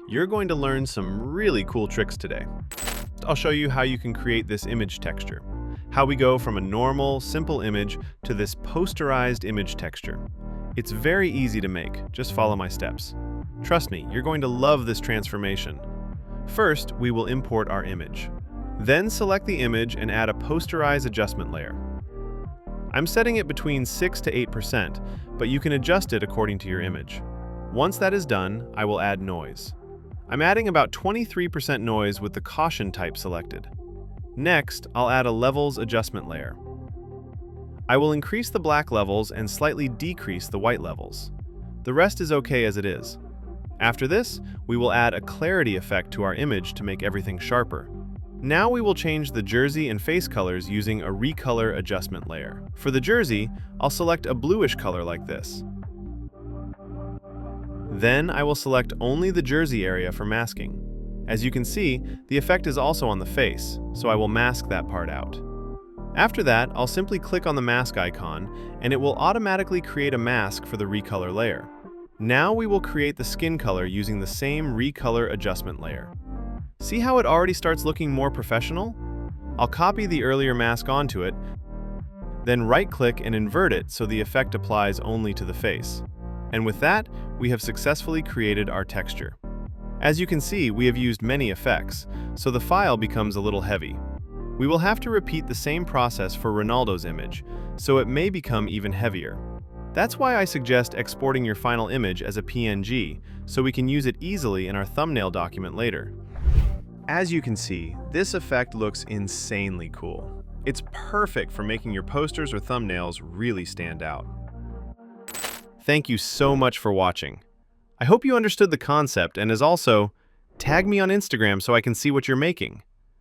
You're going to learn some really cool tricks today. I'll show you how you can create this image texture, how we go from a normal, simple image to this posterized image texture. It's very easy to make, just follow my steps. Trust me, you're going to love this transformation. First, we will import our image. Then select the image and add a posterize adjustment layer. I'm setting it between 6 to 8%, but you can adjust it according to your image. Once that is done, I will add noise. I'm adding about 23% noise with the caution type selected. Next, I'll add a levels adjustment layer. I will increase the black levels and slightly decrease the white levels. The rest is okay as it is. After this, we will add a clarity effect to our image to make everything sharper. Now we will change the jersey and face colors using a recolor adjustment layer. For the jersey, I'll select a bluish color like this. Then I will select only the jersey area for masking. As you can see, the effect is also on the face, so I will mask that part out. After that, I'll simply click on the mask icon, and it will automatically create a mask for the recolor layer. Now we will create the skin color using the same recolor adjustment layer. See how it already starts looking more professional? I'll copy the earlier mask onto it, then right-click and invert it so the effect applies only to the face. And with that, we have successfully created our texture. As you can see, we have used many effects, so the file becomes a little heavy. We will have to repeat the same process for Ronaldo's image, so it may become even heavier. That's why I suggest exporting your final image as a PNG, so we can use it easily in our thumbnail document later. As you can see, this effect looks insanely cool. It's perfect for making your posters or thumbnails really stand out. Thank you so much for watching. I hope you understood the concept, and as also, tag me on Instagram so I can see what you're making.